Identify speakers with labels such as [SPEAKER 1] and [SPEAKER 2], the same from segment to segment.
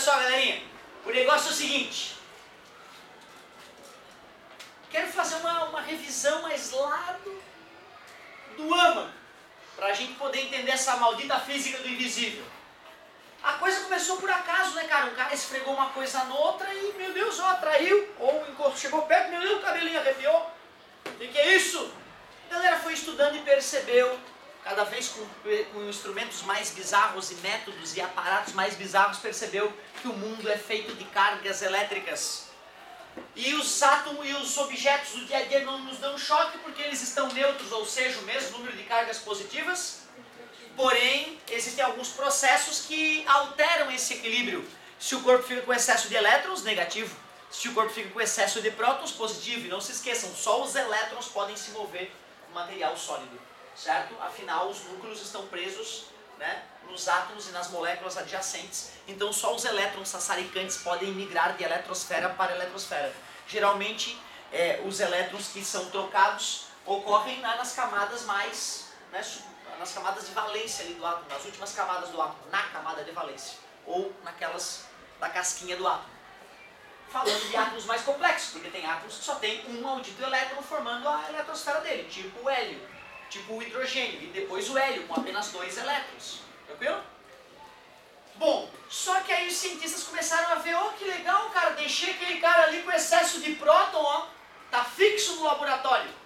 [SPEAKER 1] só, galerinha. O negócio é o seguinte. Quero fazer uma revisão mais lá do âmago, para a gente poder entender essa maldita física do invisível. A coisa começou por acaso, né, cara? Um cara esfregou uma coisa noutra e, meu Deus, ó, atraiu. Ou chegou perto, meu Deus, o cabelinho arrepiou. O que é isso? A galera foi estudando e percebeu, cada vez com instrumentos mais bizarros e métodos e aparatos mais bizarros, percebeu que o mundo é feito de cargas elétricas. E os átomos e os objetos do dia a dia não nos dão choque porque eles estão neutros, ou seja, o mesmo número de cargas positivas. Porém, existem alguns processos que alteram esse equilíbrio. Se o corpo fica com excesso de elétrons, negativo. Se o corpo fica com excesso de prótons, positivo. E não se esqueçam, só os elétrons podem se mover com material sólido, certo? Afinal, os núcleos estão presos, né, nos átomos e nas moléculas adjacentes. Então, só os elétrons sassaricantes podem migrar de eletrosfera para eletrosfera. Geralmente, os elétrons que são trocados ocorrem nas camadas mais, né, nas camadas de valência ali do átomo, nas últimas camadas do átomo, na camada de valência, ou naquelas da casquinha do átomo. Falando de átomos mais complexos, porque tem átomos que só tem um maldito elétron formando a eletrosfera dele, tipo o hélio, tipo o hidrogênio, e depois o hélio, com apenas 2 elétrons. Tranquilo? Bom, só que aí os cientistas começaram a ver, ó, que legal, cara, deixei aquele cara ali com excesso de próton, ó, tá fixo no laboratório.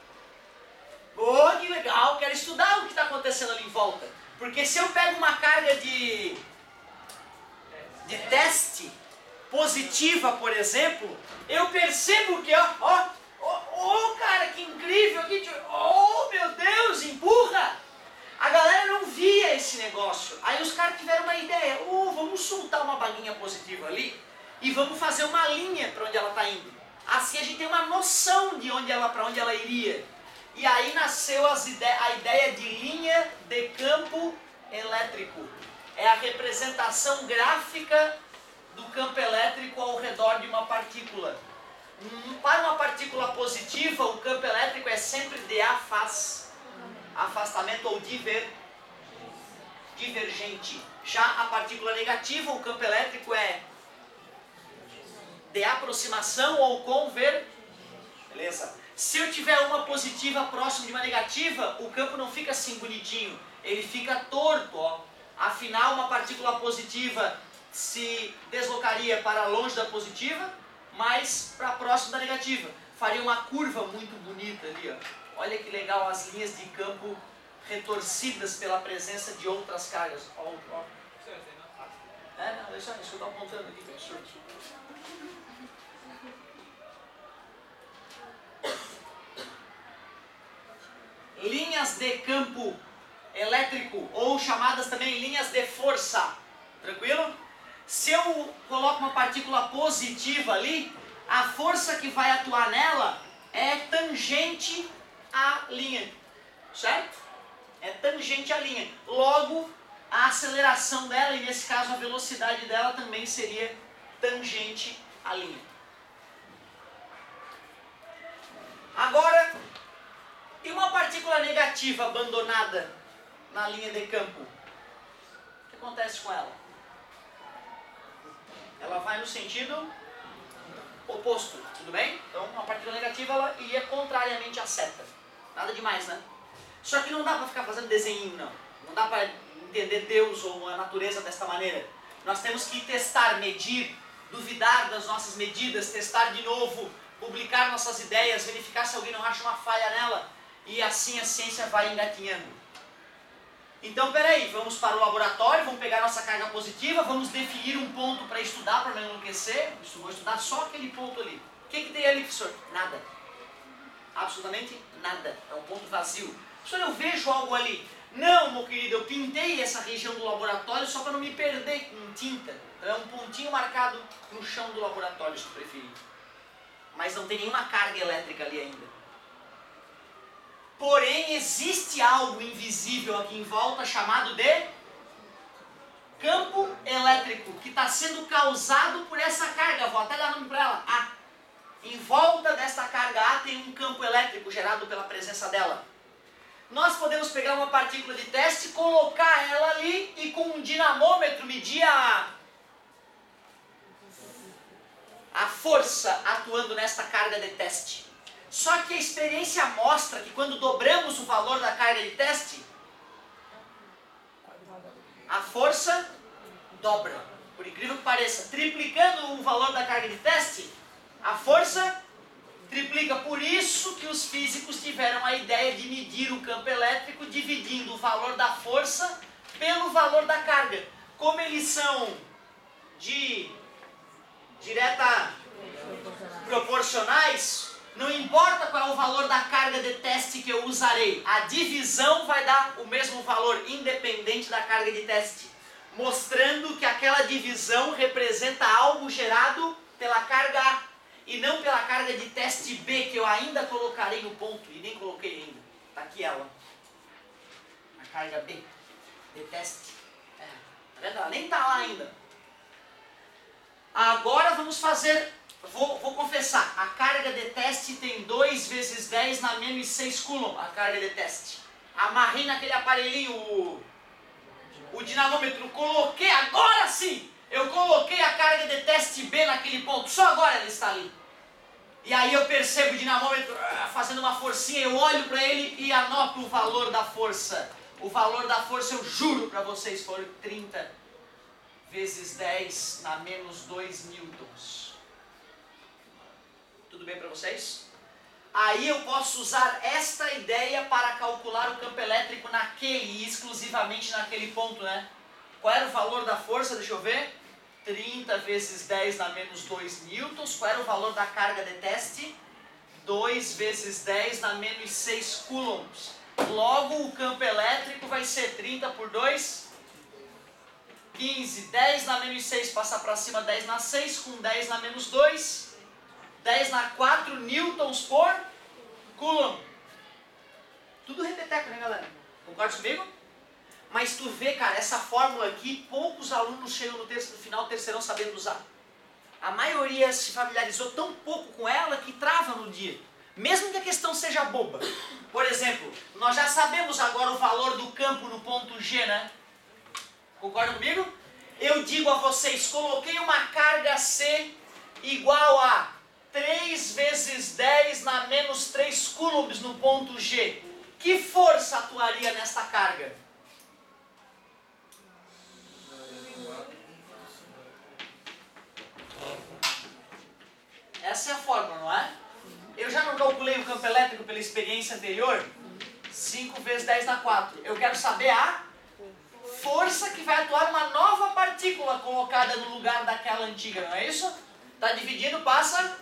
[SPEAKER 1] Oh, que legal, quero estudar o que está acontecendo ali em volta. Porque se eu pego uma carga de teste positiva, por exemplo, eu percebo que, cara, que incrível, oh, meu Deus, empurra. A galera não via esse negócio. Aí os caras tiveram uma ideia, vamos soltar uma balinha positiva ali e vamos fazer uma linha para onde ela está indo. Assim a gente tem uma noção de para onde ela iria. E aí nasceu a ideia de linha de campo elétrico. É a representação gráfica do campo elétrico ao redor de uma partícula. Para uma partícula positiva, o campo elétrico é sempre de afastamento ou divergente. Já a partícula negativa, o campo elétrico é de aproximação ou beleza? Se eu tiver uma positiva próximo de uma negativa, o campo não fica assim bonitinho, ele fica torto, ó. Afinal, uma partícula positiva se deslocaria para longe da positiva, mas para próximo da negativa. Faria uma curva muito bonita ali, ó. Olha que legal as linhas de campo retorcidas pela presença de outras cargas. Ó. Não, deixa eu estar apontando aqui, professor. Linhas de campo elétrico, ou chamadas também linhas de força, tranquilo? Se eu coloco uma partícula positiva ali, a força que vai atuar nela é tangente à linha, certo? É tangente à linha. Logo, a aceleração dela, e nesse caso a velocidade dela também seria tangente à linha. Agora, e uma partícula negativa abandonada na linha de campo? O que acontece com ela? Ela vai no sentido oposto, tudo bem? Então, uma partícula negativa ela iria contrariamente à seta. Nada demais, né? Só que não dá para ficar fazendo desenho, não. Não dá para entender Deus ou a natureza desta maneira. Nós temos que testar, medir, duvidar das nossas medidas, testar de novo, publicar nossas ideias, verificar se alguém não acha uma falha nela. E assim a ciência vai engatinhando. Então, peraí, vamos para o laboratório, vamos pegar nossa carga positiva, vamos definir um ponto para estudar, para não enlouquecer. Vou estudar só aquele ponto ali. O que tem ali, professor? Nada. Absolutamente nada. É um ponto vazio. Professor, eu vejo algo ali. Não, meu querido, eu pintei essa região do laboratório só para não me perder com tinta. Então, é um pontinho marcado no chão do laboratório, se tu preferir. Mas não tem nenhuma carga elétrica ali ainda. Porém, existe algo invisível aqui em volta chamado de campo elétrico, que está sendo causado por essa carga. Vou até dar nome para ela, A. Em volta desta carga A tem um campo elétrico gerado pela presença dela. Nós podemos pegar uma partícula de teste, colocar ela ali e com um dinamômetro medir a força atuando nesta carga de teste. Só que a experiência mostra que quando dobramos o valor da carga de teste, a força dobra. Por incrível que pareça, triplicando o valor da carga de teste, a força triplica. Por isso que os físicos tiveram a ideia de medir o campo elétrico dividindo o valor da força pelo valor da carga. Como eles são de direta proporcionais, não importa qual é o valor da carga de teste que eu usarei, a divisão vai dar o mesmo valor, independente da carga de teste, mostrando que aquela divisão representa algo gerado pela carga A e não pela carga de teste B, que eu ainda colocarei no ponto, e nem coloquei ainda. Está aqui ela, a carga B de teste. Tá vendo? Ela nem está lá ainda. Agora vamos fazer, vou confessar, a carga de teste tem 2 vezes 10 na menos 6 coulomb, a carga de teste. Amarrei naquele aparelhinho o dinamômetro, coloquei, agora sim, eu coloquei a carga de teste B naquele ponto, só agora ela está ali. E aí eu percebo o dinamômetro fazendo uma forcinha, eu olho para ele e anoto o valor da força. O valor da força, eu juro para vocês, foi 30 vezes 10 na menos 2 newtons. Tudo bem para vocês? Aí eu posso usar esta ideia para calcular o campo elétrico naquele e exclusivamente naquele ponto, né? Qual era o valor da força? Deixa eu ver. 30 vezes 10 na menos 2 newtons. Qual era o valor da carga de teste? 2 vezes 10 na menos 6 coulombs. Logo, o campo elétrico vai ser 30 por 2, 15. 10 na menos 6 passa para cima, 10 na 6, com 10 na menos 2. 10 na 4 newtons por coulomb. Tudo repeteco, né, galera? Concorda comigo? Mas tu vê, cara, essa fórmula aqui, poucos alunos chegam no final do terceirão sabendo usar. A maioria se familiarizou tão pouco com ela que trava no dia. Mesmo que a questão seja boba. Por exemplo, nós já sabemos agora o valor do campo no ponto G, né? Concorda comigo? Eu digo a vocês, coloquei uma carga C igual a 3 vezes 10 na menos 3 coulombs no ponto G. Que força atuaria nesta carga? Essa é a fórmula, não é? Eu já não calculei o campo elétrico pela experiência anterior? 5 vezes 10 na 4. Eu quero saber a força que vai atuar uma nova partícula colocada no lugar daquela antiga, não é isso? Está dividindo, passa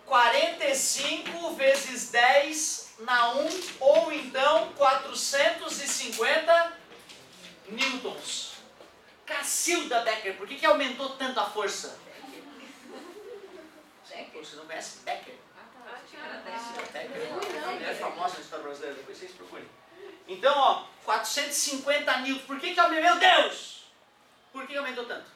[SPEAKER 1] 45 vezes 10 na 1, ou então 450 newtons. Cacilda, Becker, por que aumentou tanto a força? Vocês não conhecem Becker? Becker é famosa na história brasileira, depois vocês procurem. Então, ó, 450 newtons. Por que aumentou? Meu Deus! Por que aumentou tanto?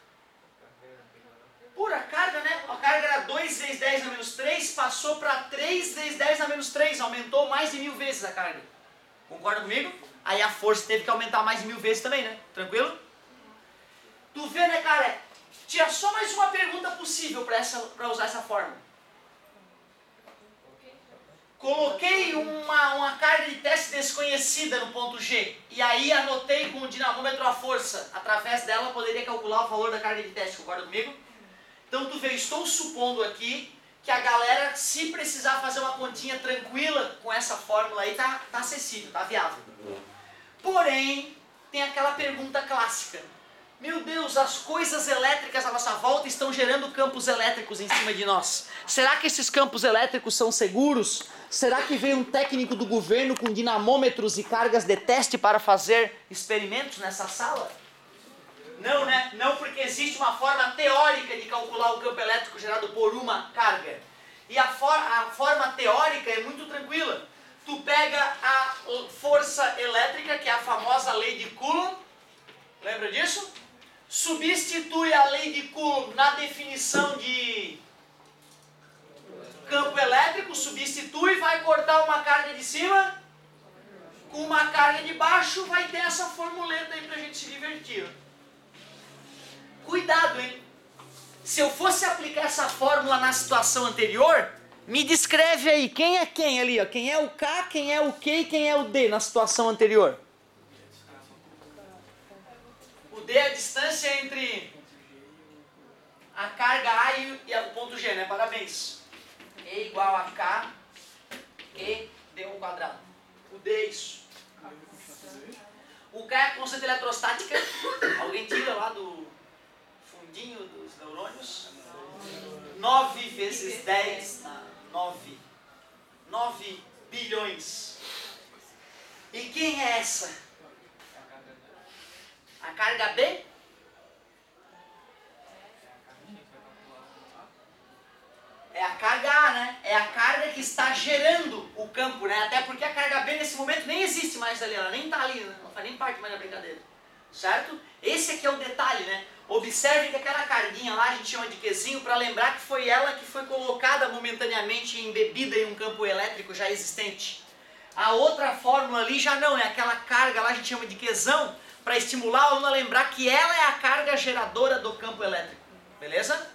[SPEAKER 1] Pura carga, né? A carga era 2 vezes 10 na menos 3, passou para 3 vezes 10 na menos 3. Aumentou mais de 1000 vezes a carga. Concorda comigo? Aí a força teve que aumentar mais de 1000 vezes também, né? Tranquilo? Tu vê, né, cara? Tinha só mais uma pergunta possível para usar essa fórmula. Coloquei uma carga de teste desconhecida no ponto G. E aí anotei com o dinamômetro a força. Através dela eu poderia calcular o valor da carga de teste. Concorda comigo? Então tu vê, estou supondo aqui que a galera, se precisar fazer uma continha tranquila com essa fórmula aí, tá acessível, tá viável. Porém, tem aquela pergunta clássica. Meu Deus, as coisas elétricas à nossa volta estão gerando campos elétricos em cima de nós. Será que esses campos elétricos são seguros? Será que veio um técnico do governo com dinamômetros e cargas de teste para fazer experimentos nessa sala? Não, né? Não, porque existe uma forma teórica de calcular o campo elétrico gerado por uma carga. E a forma teórica é muito tranquila. Tu pega a força elétrica, que é a famosa lei de Coulomb. Lembra disso? Substitui a lei de Coulomb na definição de campo elétrico, substitui, vai cortar uma carga de cima, com uma carga de baixo, vai ter essa formuleta aí pra gente se divertir. Cuidado, hein? Se eu fosse aplicar essa fórmula na situação anterior, me descreve aí, quem é quem ali, ó? Quem é o K, quem é o Q e quem é o D na situação anterior? O D é a distância entre a carga A e o ponto G, né? Parabéns. E igual a K, E, D ao quadrado. O D é isso. O K é a constante eletrostática. Alguém tira lá do fundinho dos neurônios. 9 vezes 10, 9 bilhões. E quem é essa? A carga B? É a carga A, né? É a carga que está gerando o campo, né? Até porque a carga B nesse momento nem existe mais ali, ela nem está ali, né? Não faz nem parte mais da brincadeira. Certo? Esse aqui é o detalhe, né? Observe que aquela carguinha lá a gente chama de Qzinho para lembrar que foi ela que foi colocada momentaneamente embebida em um campo elétrico já existente. A outra fórmula ali já não, é aquela carga lá a gente chama de Qzão para estimular o aluno a lembrar que ela é a carga geradora do campo elétrico. Beleza?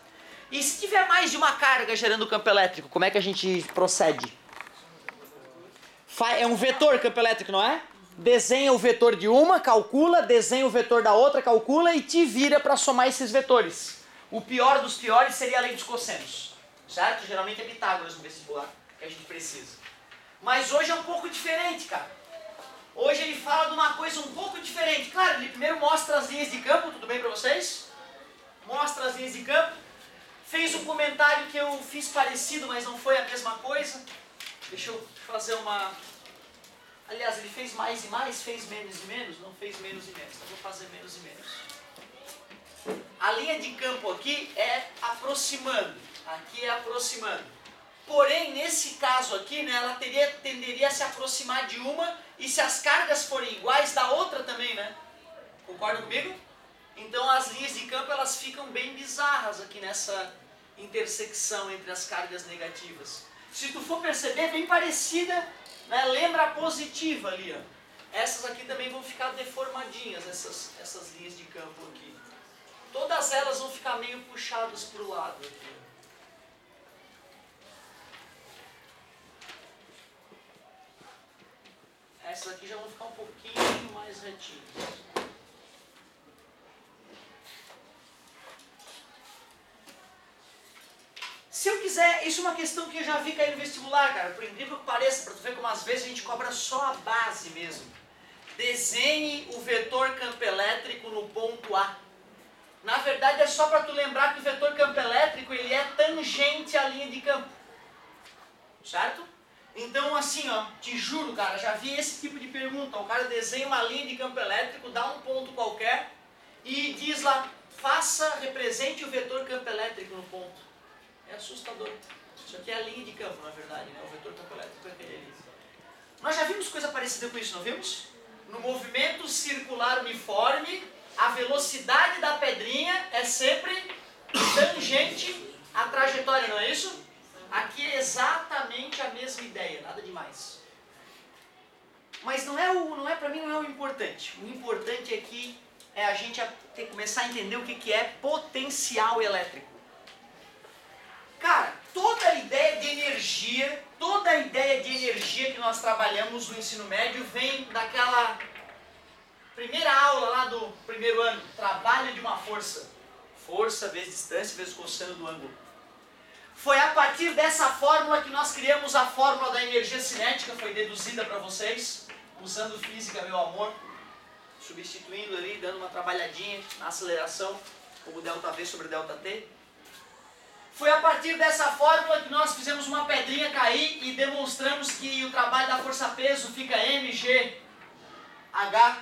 [SPEAKER 1] E se tiver mais de uma carga gerando campo elétrico, como é que a gente procede? É um vetor campo elétrico, não é? Desenha o vetor de uma, calcula, desenha o vetor da outra, calcula e te vira para somar esses vetores. O pior dos piores seria a lei dos cossenos, certo? Geralmente é Pitágoras no vestibular que a gente precisa. Mas hoje é um pouco diferente, cara. Hoje ele fala de uma coisa um pouco diferente. Claro, ele primeiro mostra as linhas de campo, tudo bem para vocês? Mostra as linhas de campo. Fez um comentário que eu fiz parecido, mas não foi a mesma coisa. Deixa eu fazer uma... Aliás, ele fez mais e mais, fez menos e menos, não fez menos e menos. Então vou fazer menos e menos. A linha de campo aqui é aproximando. Aqui é aproximando. Porém, nesse caso aqui, né, ela tenderia a se aproximar de uma, e se as cargas forem iguais, da outra também, né? Concorda comigo? Então as linhas de campo elas ficam bem bizarras aqui nessa intersecção entre as cargas negativas. Se tu for perceber, bem parecida, né? Lembra a positiva ali, ó. Essas aqui também vão ficar deformadinhas, essas linhas de campo aqui. Todas elas vão ficar meio puxadas para o lado aqui. Essas aqui já vão ficar um pouquinho mais retinhas. Se eu quiser, isso é uma questão que eu já vi cair no vestibular, cara, por incrível que pareça, para tu ver como às vezes a gente cobra só a base mesmo. Desenhe o vetor campo elétrico no ponto A. Na verdade é só para tu lembrar que o vetor campo elétrico ele é tangente à linha de campo. Certo? Então assim, ó, te juro, cara, já vi esse tipo de pergunta. O cara desenha uma linha de campo elétrico, dá um ponto qualquer e diz lá, represente o vetor campo elétrico no ponto. É assustador. Isso aqui é a linha de campo, na verdade, né? O vetor campo elétrico é aquele ali. Nós já vimos coisa parecida com isso, não vimos? No movimento circular uniforme, a velocidade da pedrinha é sempre tangente à trajetória, não é isso? Aqui é exatamente a mesma ideia, nada demais. Mas para mim não é o importante. O importante aqui é a gente começar a entender o que é potencial elétrico. Cara, toda a ideia de energia que nós trabalhamos no ensino médio vem daquela primeira aula lá do primeiro ano, trabalho de uma força. Força vezes distância vezes cosseno do ângulo. Foi a partir dessa fórmula que nós criamos a fórmula da energia cinética, foi deduzida para vocês, usando física, meu amor, substituindo ali, dando uma trabalhadinha na aceleração, como ΔV sobre ΔT. Foi a partir dessa fórmula que nós fizemos uma pedrinha cair e demonstramos que o trabalho da força-peso fica mg h.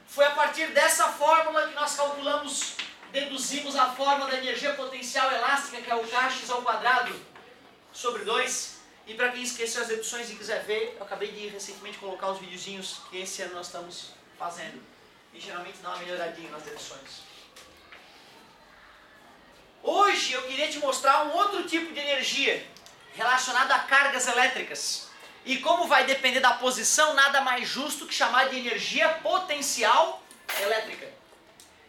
[SPEAKER 1] Foi a partir dessa fórmula que nós deduzimos a fórmula da energia potencial elástica, que é o kx ao quadrado sobre 2. E para quem esqueceu as deduções e quiser ver, eu acabei de recentemente colocar os videozinhos que esse ano nós estamos fazendo. E geralmente dá uma melhoradinha nas deduções. Hoje eu queria te mostrar um outro tipo de energia relacionado a cargas elétricas. E como vai depender da posição, nada mais justo que chamar de energia potencial elétrica.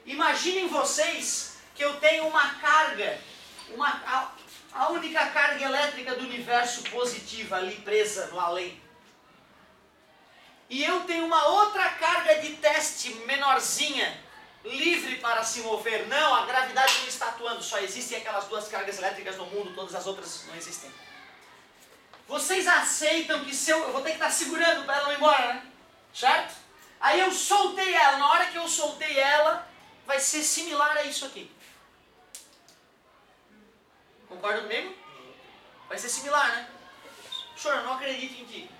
[SPEAKER 1] Imaginem vocês que eu tenho uma carga a única carga elétrica do universo positiva ali presa no além. E eu tenho uma outra carga de teste menorzinha, livre para se mover. Não, a gravidade não está atuando, só existem aquelas duas cargas elétricas no mundo, todas as outras não existem. Vocês aceitam que se eu vou ter que estar segurando para ela não ir embora, né? Certo? Aí eu soltei ela, na hora que eu soltei ela, vai ser similar a isso aqui. Concorda comigo? Vai ser similar, né? Senhor, eu não acredito em ti.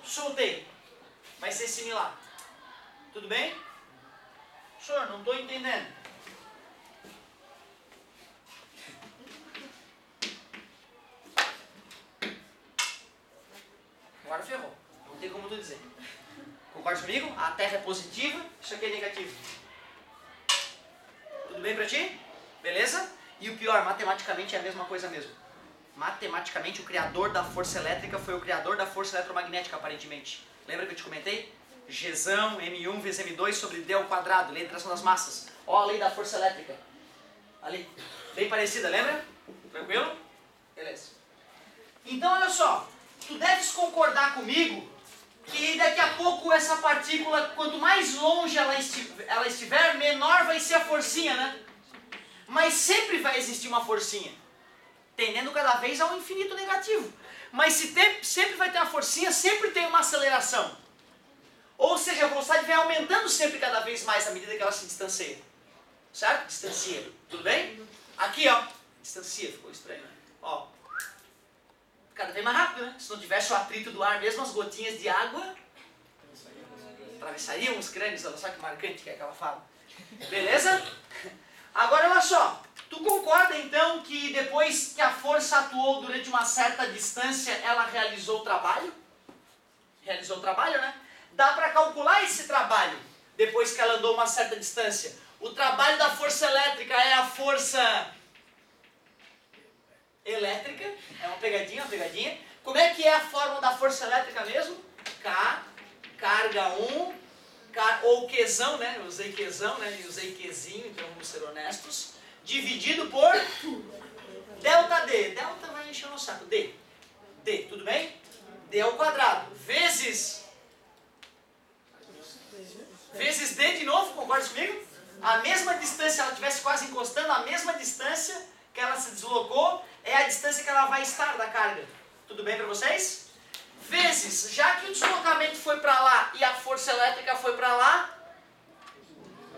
[SPEAKER 1] Soltei. Vai ser similar. Tudo bem? Senhor, não estou entendendo. Agora ferrou. Não tem como tu dizer. Concorda comigo? A Terra é positiva, isso aqui é negativo. Tudo bem pra ti? Beleza? E o pior, matematicamente é a mesma coisa mesmo. Matematicamente, o criador da força elétrica foi o criador da força eletromagnética, aparentemente. Lembra que eu te comentei? Gzão, M1 vezes M2 sobre D ao quadrado, lei da atração das massas. Ó a lei da força elétrica. Ali. Bem parecida, lembra? Tranquilo? Beleza. Então, olha só. Tu deves concordar comigo que daqui a pouco essa partícula, quanto mais longe ela estiver, menor vai ser a forcinha, né? Mas sempre vai existir uma forcinha, tendendo cada vez ao infinito negativo. Mas se sempre vai ter uma forcinha, sempre tem uma aceleração. Ou seja, a velocidade vai aumentando sempre cada vez mais à medida que ela se distancia. Certo? Distancia. Tudo bem? Aqui, ó. Distancia. Ficou estranho, né? Ó. Cada vez mais rápido, né? Se não tivesse o atrito do ar mesmo, as gotinhas de água atravessariam os crânios. Olha só que marcante que é aquela fala. Beleza? Agora, olha só. Tu concorda, então, que depois que a força atuou durante uma certa distância, ela realizou o trabalho? Realizou o trabalho, né? Dá para calcular esse trabalho depois que ela andou uma certa distância. O trabalho da força elétrica é a força elétrica. É uma pegadinha, uma pegadinha. Como é que é a fórmula da força elétrica mesmo? K, carga 1, ou Qzão, né? Eu usei Qzão, né? E usei Qzinho, então vamos ser honestos. Dividido por delta D. Delta vai encher o nosso saco. D. D, tudo bem? D ao quadrado. Vezes D de novo, concorda comigo? A mesma distância, se ela estivesse quase encostando, a mesma distância que ela se deslocou é a distância que ela vai estar da carga. Tudo bem para vocês? Vezes, já que o deslocamento foi para lá e a força elétrica foi para lá,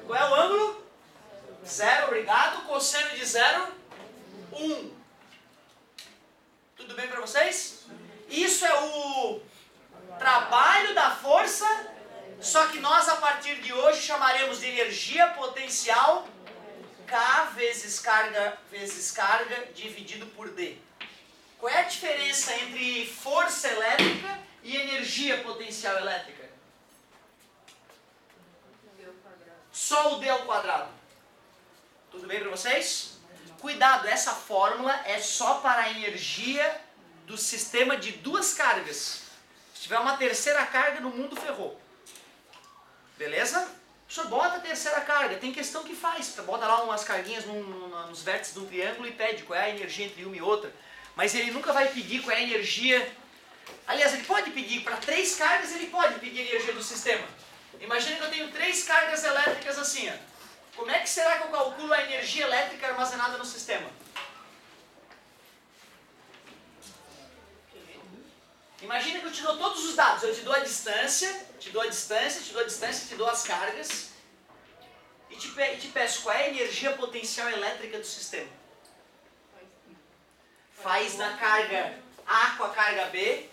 [SPEAKER 1] qual é o ângulo? 0, obrigado. Cosseno de 0, 1. Tudo bem para vocês? Isso é o trabalho da força, só que nós a partir de hoje chamaremos de energia potencial K vezes carga dividido por D. Qual é a diferença entre força elétrica e energia potencial elétrica? Só o D ao quadrado. Tudo bem para vocês? Cuidado, essa fórmula é só para a energia do sistema de duas cargas. Se tiver uma terceira carga, no mundo ferrou. Beleza? O senhor bota a terceira carga, tem questão que faz. Bota lá umas carguinhas nos vértices de um triângulo e pede qual é a energia entre uma e outra. Mas ele nunca vai pedir qual é a energia. Aliás, ele pode pedir para 3 cargas, ele pode pedir a energia do sistema. Imagina que eu tenho 3 cargas elétricas assim, ó. Como é que será que eu calculo a energia elétrica armazenada no sistema? Imagina que eu te dou todos os dados. Eu te dou a distância, te dou as cargas e te peço qual é a energia potencial elétrica do sistema. Faz da carga A com a carga B,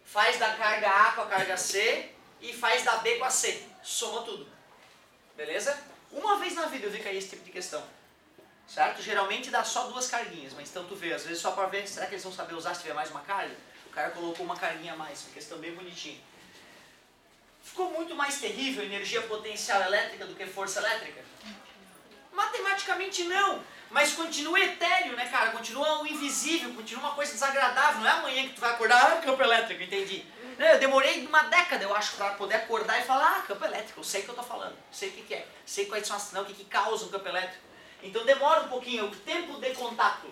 [SPEAKER 1] faz da carga A com a carga C e faz da B com a C. Soma tudo. Beleza? Uma vez na vida eu vi cair esse tipo de questão. Certo? Geralmente dá só 2 carguinhas, mas então tu vê, às vezes só para ver, será que eles vão saber usar se tiver mais uma carga? O cara colocou uma carguinha a mais, uma questão bem bonitinha. Ficou muito mais terrível energia potencial elétrica do que força elétrica? Matematicamente não, mas continua etéreo, né, cara? Continua um invisível, continua uma coisa desagradável. Não é amanhã que tu vai acordar, campo elétrico, entendi. Eu demorei uma década, eu acho, para poder acordar e falar, ah, campo elétrico, eu sei o que eu estou falando, sei o que é, sei quais são as sinais, o que causa um campo elétrico. Então demora um pouquinho, o tempo de contato.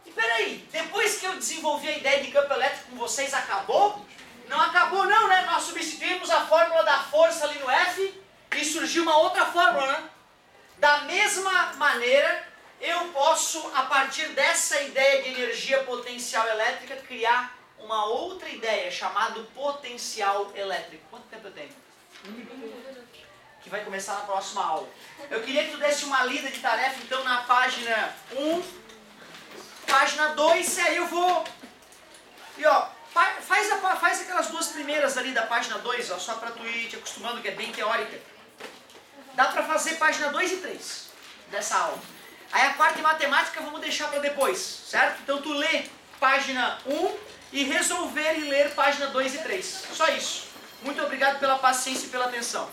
[SPEAKER 1] E peraí, depois que eu desenvolvi a ideia de campo elétrico com vocês, acabou? Não acabou não, né? Nós substituímos a fórmula da força ali no F e surgiu uma outra fórmula, né? Da mesma maneira, eu posso, a partir dessa ideia de energia potencial elétrica, criar uma outra ideia chamada potencial elétrico. Quanto tempo eu tenho? Que vai começar na próxima aula. Eu queria que tu desse uma lida de tarefa, então, na página 1, página 2, e aí eu vou... E ó, faz aquelas duas primeiras ali da página 2, ó, só para tu ir te acostumando, que é bem teórica. Dá para fazer página 2 e 3 dessa aula. Aí a parte de matemática vamos deixar para depois, certo? Então tu lê página 1 e resolver e ler página 2 e 3. Só isso. Muito obrigado pela paciência e pela atenção.